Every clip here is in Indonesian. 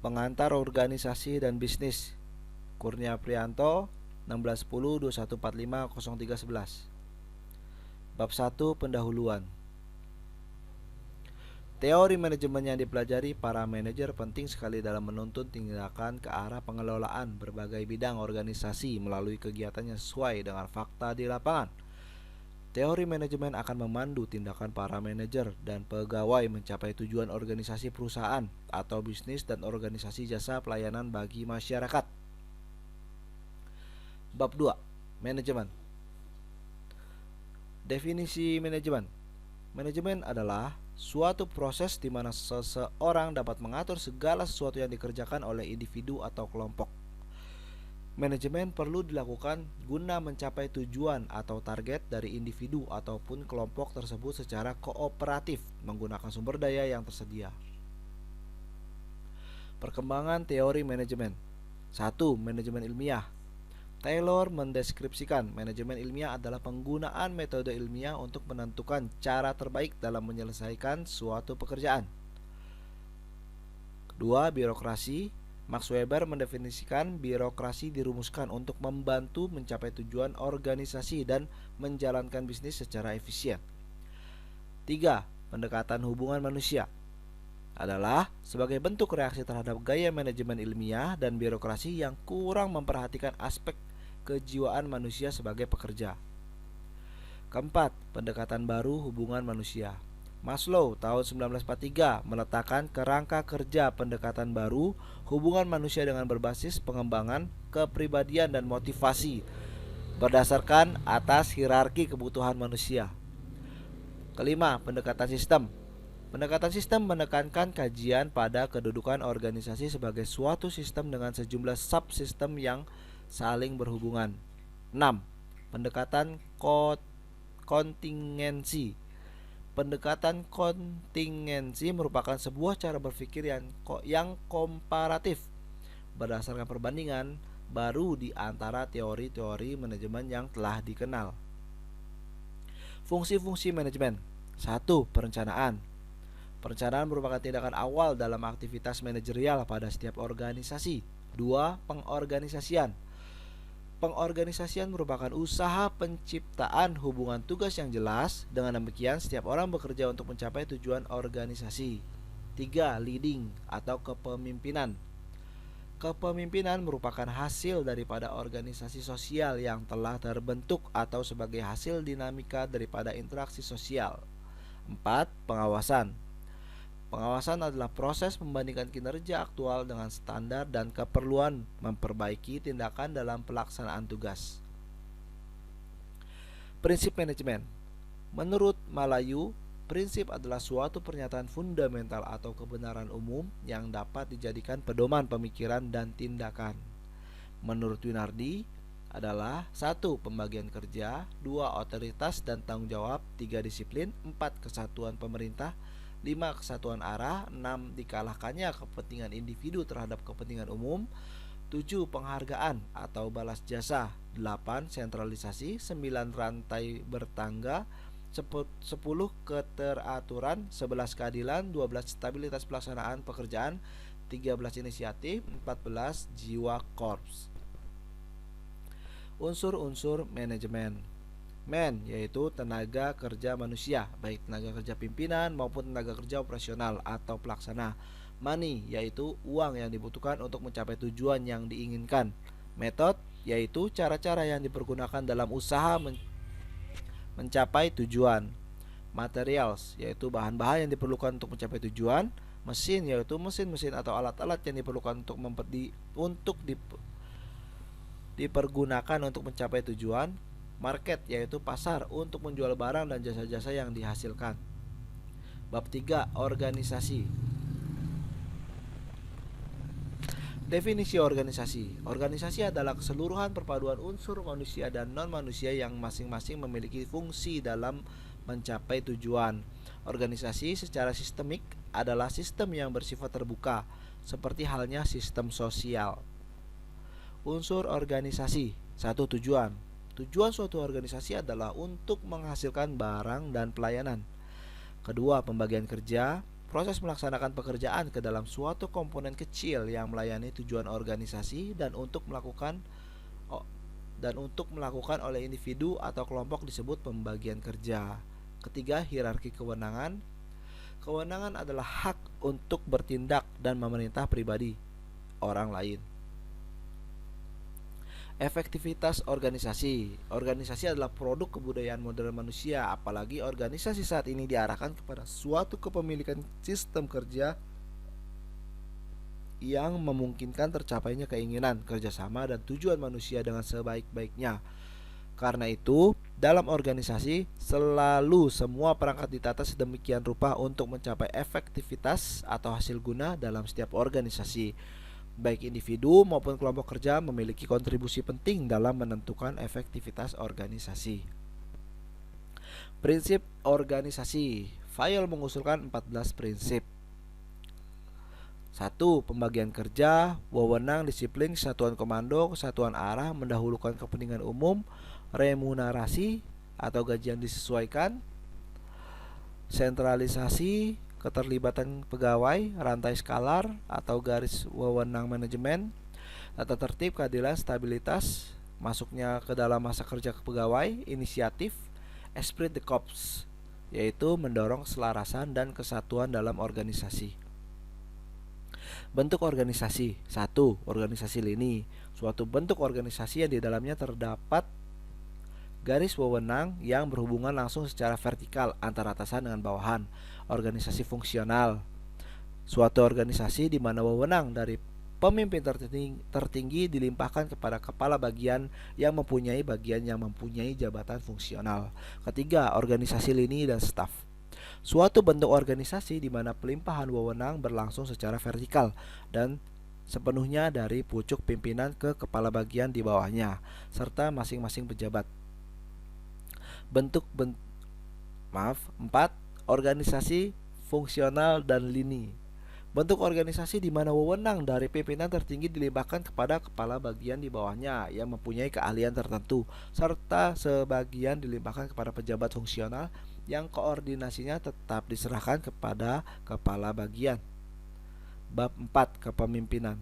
Pengantar Organisasi dan Bisnis, Kurnia Prianto, 1610-2145-0311. Bab 1, Pendahuluan. Teori manajemen yang dipelajari para manajer penting sekali dalam menuntun tindakan ke arah pengelolaan berbagai bidang organisasi melalui kegiatannya sesuai dengan fakta di lapangan. Teori manajemen akan memandu tindakan para manajer dan pegawai mencapai tujuan organisasi perusahaan atau bisnis dan organisasi jasa pelayanan bagi masyarakat. Bab 2, Manajemen. Definisi manajemen. Manajemen adalah suatu proses di mana seseorang dapat mengatur segala sesuatu yang dikerjakan oleh individu atau kelompok. Manajemen perlu dilakukan guna mencapai tujuan atau target dari individu ataupun kelompok tersebut secara kooperatif menggunakan sumber daya yang tersedia. Perkembangan teori manajemen. 1. Manajemen ilmiah. Taylor mendeskripsikan manajemen ilmiah adalah penggunaan metode ilmiah untuk menentukan cara terbaik dalam menyelesaikan suatu pekerjaan. 2. Birokrasi. Max Weber mendefinisikan birokrasi dirumuskan untuk membantu mencapai tujuan organisasi dan menjalankan bisnis secara efisien. 3. Pendekatan hubungan manusia adalah sebagai bentuk reaksi terhadap gaya manajemen ilmiah dan birokrasi yang kurang memperhatikan aspek kejiwaan manusia sebagai pekerja. 4. Pendekatan baru hubungan manusia. Maslow tahun 1943 meletakkan kerangka kerja pendekatan baru hubungan manusia dengan berbasis pengembangan kepribadian dan motivasi berdasarkan atas hierarki kebutuhan manusia. 5. Pendekatan sistem. Pendekatan sistem menekankan kajian pada kedudukan organisasi sebagai suatu sistem dengan sejumlah subsistem yang saling berhubungan. 6. Pendekatan kontingensi. Pendekatan kontingensi merupakan sebuah cara berpikir yang komparatif berdasarkan perbandingan baru di antara teori-teori manajemen yang telah dikenal. Fungsi-fungsi manajemen. 1. Perencanaan. Perencanaan merupakan tindakan awal dalam aktivitas manajerial pada setiap organisasi. 2. Pengorganisasian. Pengorganisasian merupakan usaha penciptaan hubungan tugas yang jelas. Dengan demikian, setiap orang bekerja untuk mencapai tujuan organisasi. 3. Leading atau kepemimpinan. Kepemimpinan merupakan hasil daripada organisasi sosial yang telah terbentuk atau sebagai hasil dinamika daripada interaksi sosial. 4. Pengawasan. Pengawasan adalah proses membandingkan kinerja aktual dengan standar dan keperluan memperbaiki tindakan dalam pelaksanaan tugas. Prinsip manajemen. Menurut Malayu, prinsip adalah suatu pernyataan fundamental atau kebenaran umum yang dapat dijadikan pedoman pemikiran dan tindakan. Menurut Winardi adalah 1. Pembagian kerja, 2. Otoritas dan tanggung jawab, 3. Disiplin, 4. Kesatuan pemerintah, 5. Kesatuan arah, 6. Dikalahkannya kepentingan individu terhadap kepentingan umum, 7. Penghargaan atau balas jasa, 8. Sentralisasi, 9. Rantai bertangga, 10. Keteraturan, 11. Keadilan, 12. Stabilitas pelaksanaan pekerjaan, 13. Inisiatif, 14. Jiwa korps. Unsur-unsur manajemen. Man yaitu tenaga kerja manusia, baik tenaga kerja pimpinan maupun tenaga kerja operasional atau pelaksana. Money yaitu uang yang dibutuhkan untuk mencapai tujuan yang diinginkan. Method yaitu cara-cara yang dipergunakan dalam usaha mencapai tujuan. Materials yaitu bahan-bahan yang diperlukan untuk mencapai tujuan. Mesin yaitu mesin-mesin atau alat-alat yang diperlukan dipergunakan untuk mencapai tujuan. Market yaitu pasar untuk menjual barang dan jasa-jasa yang dihasilkan. Bab 3. Organisasi. Definisi organisasi. Organisasi adalah keseluruhan perpaduan unsur manusia dan non-manusia yang masing-masing memiliki fungsi dalam mencapai tujuan. Organisasi secara sistemik adalah sistem yang bersifat terbuka, seperti halnya sistem sosial. Unsur organisasi. 1. Tujuan. Tujuan suatu organisasi adalah untuk menghasilkan barang dan pelayanan. Kedua, pembagian kerja. Proses melaksanakan pekerjaan ke dalam suatu komponen kecil yang melayani tujuan organisasi dan untuk melakukan oleh individu atau kelompok disebut pembagian kerja. Ketiga, hierarki kewenangan. Kewenangan adalah hak untuk bertindak dan memerintah pribadi orang lain. Efektivitas organisasi. Organisasi adalah produk kebudayaan modern manusia, apalagi organisasi saat ini diarahkan kepada suatu kepemilikan sistem kerja yang memungkinkan tercapainya keinginan, kerjasama, dan tujuan manusia dengan sebaik-baiknya. Karena itu, dalam organisasi selalu semua perangkat ditata sedemikian rupa untuk mencapai efektivitas atau hasil guna dalam setiap organisasi. Baik individu maupun kelompok kerja memiliki kontribusi penting dalam menentukan efektivitas organisasi. Prinsip organisasi. Fayol mengusulkan 14 prinsip. 1. Pembagian kerja, wewenang, disiplin, kesatuan komando, kesatuan arah, mendahulukan kepentingan umum, remunerasi atau gaji yang disesuaikan, sentralisasi, keterlibatan pegawai, rantai skalar atau garis wewenang manajemen, tata tertib, keadilan, stabilitas, masuknya ke dalam masa kerja pegawai, inisiatif, esprit de corps, yaitu mendorong keselarasan dan kesatuan dalam organisasi. Bentuk organisasi. 1. Organisasi lini. Suatu bentuk organisasi yang di dalamnya terdapat garis wewenang yang berhubungan langsung secara vertikal antara atasan dengan bawahan. Organisasi fungsional. Suatu organisasi di mana wewenang dari pemimpin tertinggi dilimpahkan kepada kepala bagian yang mempunyai jabatan fungsional. Ketiga, organisasi lini dan staf. Suatu bentuk organisasi di mana pelimpahan wewenang berlangsung secara vertikal dan sepenuhnya dari pucuk pimpinan ke kepala bagian di bawahnya serta masing-masing pejabat. 4. Organisasi fungsional dan lini. Bentuk organisasi di mana wewenang dari pimpinan tertinggi dilimpahkan kepada kepala bagian di bawahnya yang mempunyai keahlian tertentu, serta sebagian dilimpahkan kepada pejabat fungsional yang koordinasinya tetap diserahkan kepada kepala bagian. Bab 4. Kepemimpinan.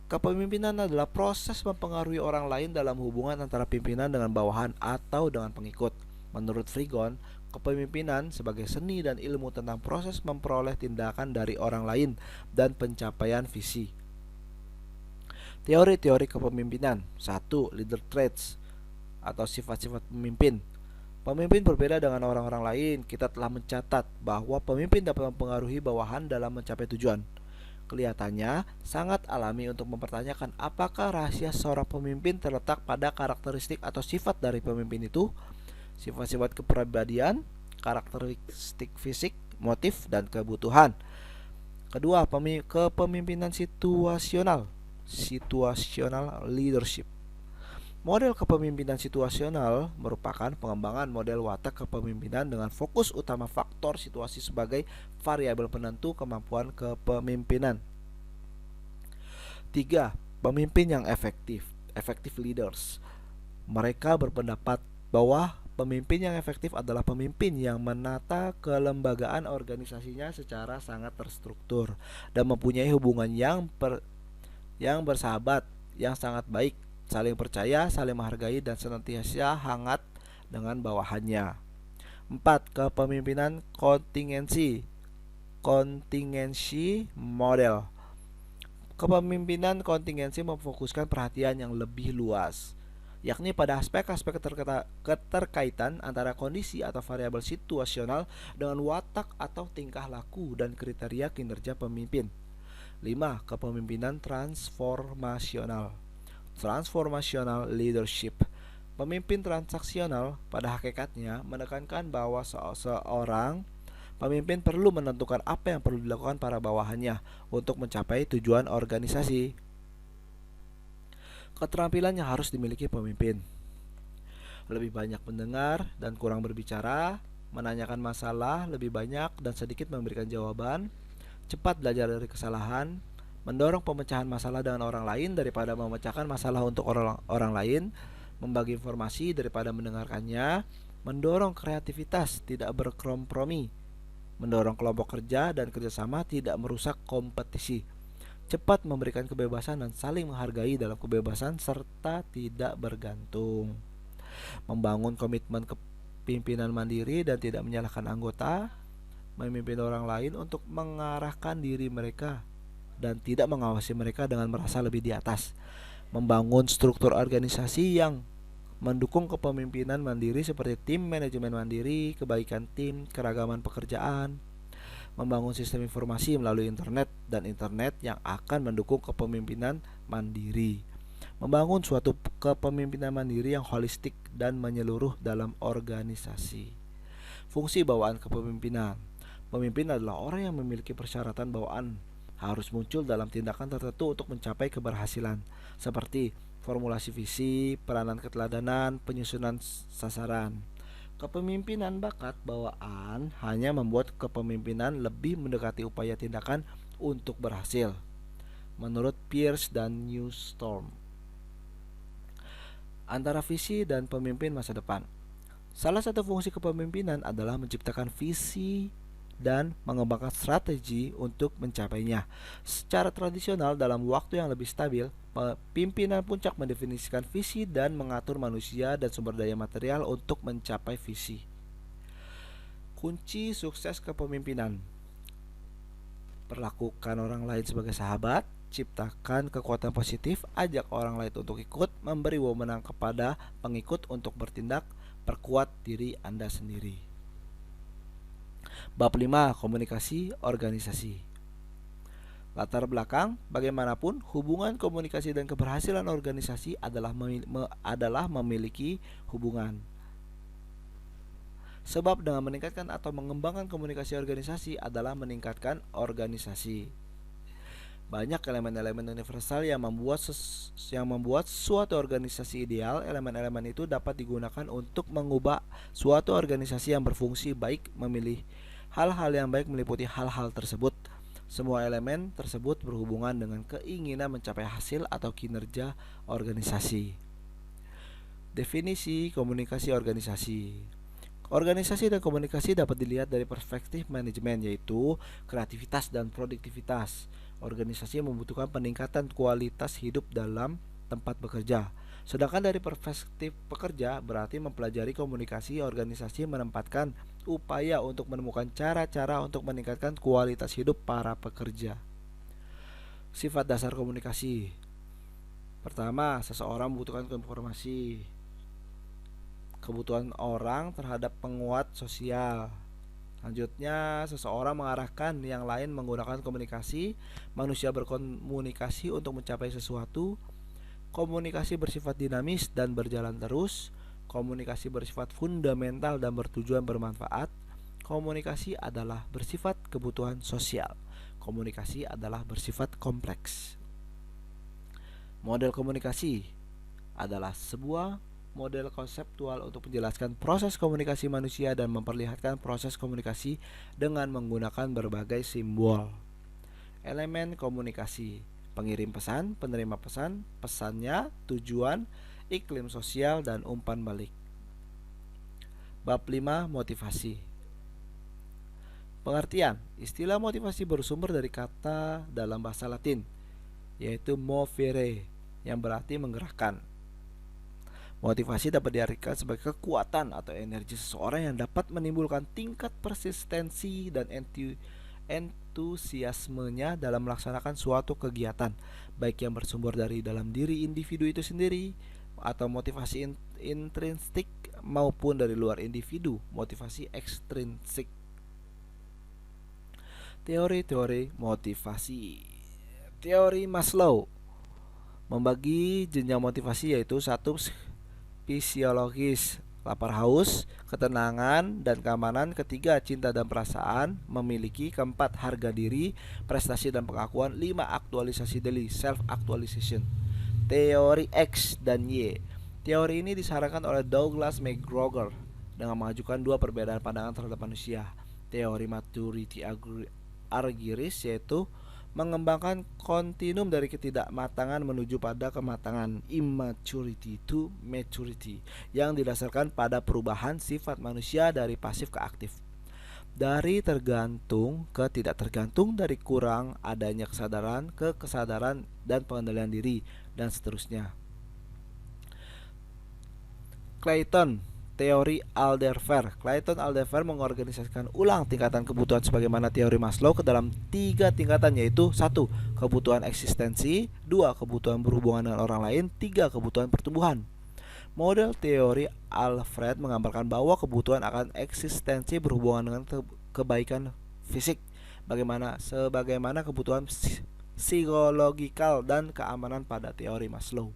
Kepemimpinan adalah proses mempengaruhi orang lain dalam hubungan antara pimpinan dengan bawahan atau dengan pengikut. Menurut Frigon, kepemimpinan sebagai seni dan ilmu tentang proses memperoleh tindakan dari orang lain dan pencapaian visi. Teori-teori kepemimpinan. 1. Leader traits atau sifat-sifat pemimpin. Pemimpin berbeda dengan orang-orang lain. Kita telah mencatat bahwa pemimpin dapat mempengaruhi bawahan dalam mencapai tujuan. Kelihatannya sangat alami untuk mempertanyakan apakah rahasia seorang pemimpin terletak pada karakteristik atau sifat dari pemimpin itu, sifat-sifat kepribadian, karakteristik fisik, motif, dan kebutuhan. Kedua, kepemimpinan situasional leadership. Model kepemimpinan situasional merupakan pengembangan model watak kepemimpinan dengan fokus utama faktor situasi sebagai variabel penentu kemampuan kepemimpinan. 3. Pemimpin yang efektif, effective leaders. Mereka berpendapat bahwa pemimpin yang efektif adalah pemimpin yang menata kelembagaan organisasinya secara sangat terstruktur dan mempunyai hubungan yang bersahabat, yang sangat baik, saling percaya, saling menghargai, dan senantiasa hangat dengan bawahannya. 4. Kepemimpinan kontingensi model. Kepemimpinan kontingensi memfokuskan perhatian yang lebih luas, yakni pada aspek-aspek keterkaitan antara kondisi atau variabel situasional dengan watak atau tingkah laku dan kriteria kinerja pemimpin. 5. Kepemimpinan transformasional leadership. Pemimpin transaksional pada hakikatnya menekankan bahwa seorang pemimpin perlu menentukan apa yang perlu dilakukan para bawahannya untuk mencapai tujuan organisasi. Keterampilan yang harus dimiliki pemimpin: lebih banyak mendengar dan kurang berbicara, menanyakan masalah lebih banyak dan sedikit memberikan jawaban, cepat belajar dari kesalahan, mendorong pemecahan masalah dengan orang lain daripada memecahkan masalah untuk orang lain, membagi informasi daripada mendengarkannya, mendorong kreativitas, tidak berkompromi, mendorong kelompok kerja dan kerjasama, tidak merusak kompetisi, cepat memberikan kebebasan dan saling menghargai dalam kebebasan serta tidak bergantung, membangun komitmen kepimpinan mandiri dan tidak menyalahkan anggota, memimpin orang lain untuk mengarahkan diri mereka dan tidak mengawasi mereka dengan merasa lebih di atas, membangun struktur organisasi yang mendukung kepemimpinan mandiri seperti tim manajemen mandiri, kebaikan tim, keragaman pekerjaan, membangun sistem informasi melalui internet dan internet yang akan mendukung kepemimpinan mandiri, membangun suatu kepemimpinan mandiri yang holistik dan menyeluruh dalam organisasi. Fungsi bawaan kepemimpinan. Pemimpin adalah orang yang memiliki persyaratan bawaan harus muncul dalam tindakan tertentu untuk mencapai keberhasilan, seperti formulasi visi, peranan keteladanan, penyusunan sasaran. Kepemimpinan bakat bawaan hanya membuat kepemimpinan lebih mendekati upaya tindakan untuk berhasil, menurut Pierce dan Newstorm. Antara visi dan pemimpin masa depan. Salah satu fungsi kepemimpinan adalah menciptakan visi dan mengembangkan strategi untuk mencapainya. Secara tradisional, dalam waktu yang lebih stabil, pimpinan puncak mendefinisikan visi dan mengatur manusia dan sumber daya material untuk mencapai visi. Kunci sukses kepemimpinan: perlakukan orang lain sebagai sahabat, ciptakan kekuatan positif, ajak orang lain untuk ikut, memberi wewenang kepada pengikut untuk bertindak, perkuat diri Anda sendiri. Bab 5. Komunikasi organisasi. Latar belakang: bagaimanapun, hubungan komunikasi dan keberhasilan organisasi adalah memiliki hubungan. Sebab dengan meningkatkan atau mengembangkan komunikasi organisasi adalah meningkatkan organisasi. Banyak elemen-elemen universal yang membuat suatu organisasi ideal. Elemen-elemen itu dapat digunakan untuk mengubah suatu organisasi yang berfungsi baik. Memilih hal-hal yang baik meliputi hal-hal tersebut. Semua elemen tersebut berhubungan dengan keinginan mencapai hasil atau kinerja organisasi. Definisi komunikasi organisasi. Organisasi dan komunikasi dapat dilihat dari perspektif manajemen, yaitu kreativitas dan produktivitas. Organisasi membutuhkan peningkatan kualitas hidup dalam tempat bekerja. Sedangkan dari perspektif pekerja, berarti mempelajari komunikasi organisasi menempatkan upaya untuk menemukan cara-cara untuk meningkatkan kualitas hidup para pekerja. Sifat dasar komunikasi. Pertama, seseorang membutuhkan informasi. Kebutuhan orang terhadap penguat sosial. Selanjutnya, seseorang mengarahkan yang lain menggunakan komunikasi. Manusia berkomunikasi untuk mencapai sesuatu. Komunikasi bersifat dinamis dan berjalan terus. Komunikasi bersifat fundamental dan bertujuan bermanfaat. Komunikasi adalah bersifat kebutuhan sosial. Komunikasi adalah bersifat kompleks. Model komunikasi adalah sebuah model konseptual untuk menjelaskan proses komunikasi manusia dan memperlihatkan proses komunikasi dengan menggunakan berbagai simbol. Elemen komunikasi: pengirim pesan, penerima pesan, pesannya, tujuan, iklim sosial, dan umpan balik. Bab 5. Motivasi. Pengertian: istilah motivasi bersumber dari kata dalam bahasa Latin, yaitu movere, yang berarti menggerakkan. Motivasi dapat diartikan sebagai kekuatan atau energi seseorang yang dapat menimbulkan tingkat persistensi dan entusiasmenya dalam melaksanakan suatu kegiatan, baik yang bersumber dari dalam diri individu itu sendiri atau motivasi intrinsik maupun dari luar individu, motivasi ekstrinsik. Teori-teori motivasi. Teori Maslow membagi jenjang motivasi, yaitu 1. Fisiologis, lapar haus, ketenangan dan keamanan. 3. Cinta dan perasaan, memiliki. 4. Harga diri, prestasi dan pengakuan. 5. Aktualisasi diri, self actualization. Teori X dan Y. Teori ini disarankan oleh Douglas McGregor dengan mengajukan 2 perbedaan pandangan terhadap manusia. Teori maturity argyris, yaitu mengembangkan kontinum dari ketidakmatangan menuju pada kematangan, immaturity to maturity, yang didasarkan pada perubahan sifat manusia dari pasif ke aktif. Dari tergantung ke tidak tergantung, dari kurang adanya kesadaran ke kesadaran dan pengendalian diri, dan seterusnya. Clayton, teori Alderfer. Clayton Alderfer mengorganisasikan ulang tingkatan kebutuhan sebagaimana teori Maslow ke dalam 3 tingkatan, yaitu 1. Kebutuhan eksistensi, 2. Kebutuhan berhubungan dengan orang lain, 3. Kebutuhan pertumbuhan. Model teori Alfred menggambarkan bahwa kebutuhan akan eksistensi berhubungan dengan kebaikan fisik, sebagaimana kebutuhan psikologikal dan keamanan pada teori Maslow.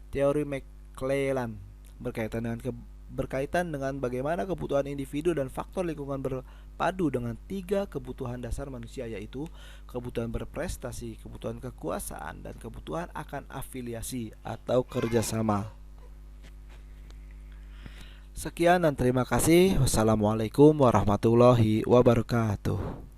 Teori McClellan berkaitan dengan bagaimana kebutuhan individu dan faktor lingkungan berpadu dengan 3 kebutuhan dasar manusia, yaitu kebutuhan berprestasi, kebutuhan kekuasaan, dan kebutuhan akan afiliasi atau kerjasama. Sekian dan terima kasih. Wassalamualaikum warahmatullahi wabarakatuh.